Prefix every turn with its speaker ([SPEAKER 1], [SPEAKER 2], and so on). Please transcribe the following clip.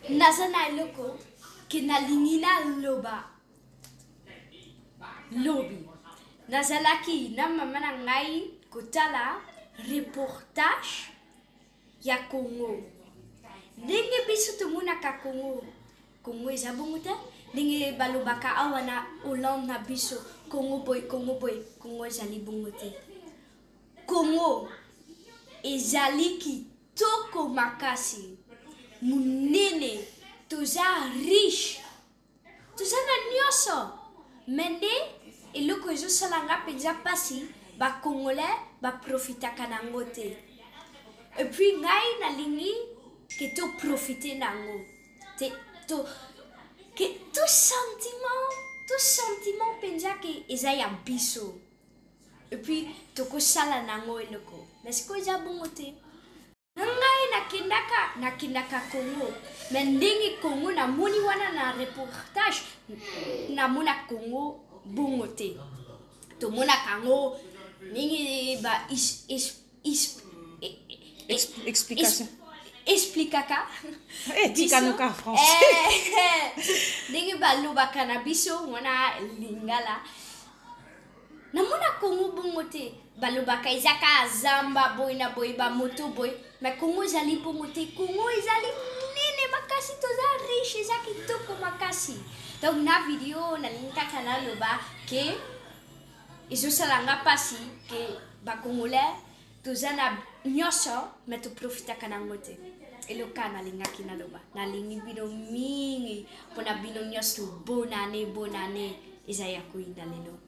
[SPEAKER 1] Nazana loko kinalingina loba lobi. Nazalaki na mama na ngai kotala reportage ya Congo. Ndenge biso tomonaka Congo. Congo eza bongo te. Ndenge balobaka awa na Hollande na biso Congo boy, Congo boy. Congo ezali bongo te. Congo ezali kitoko makasi. Munene, toza riche. Toza na nyonso. Mende eloko ezosalanga penza pasi ba Congolais ba profitaka nango te. Et puis ngai nalingi ke to profiter nango. Te to sentiment penza ke eza ya biso. Et puis tokosala nango eloko. Mais siko eza bongo te. Ngai nakendaka Congo. Mais ndenge Congo na moni wana na reportage na mona Congo bongo te. To mona Congo ndenge ba
[SPEAKER 2] explication.
[SPEAKER 1] Explicaka.
[SPEAKER 2] Tikanuka français.
[SPEAKER 1] Ndenge balobaka na biso wana lingala. Na mona Congo bongo te. Balobaka ezaka zamba boy na boy ba moto boy. Mais Congo ezali bongo te. Congo ezali nene makasi toza riche eza kitoko makasi. Donc na video na linkaka na loba ke ezosalanga pasi ke ba Congolais toza na nyonso mais to profitaka nango te. Eloka na lingaki na loba. Na lingi bino mingi pona bino nyonso bonne année eza ya kuinda lelo.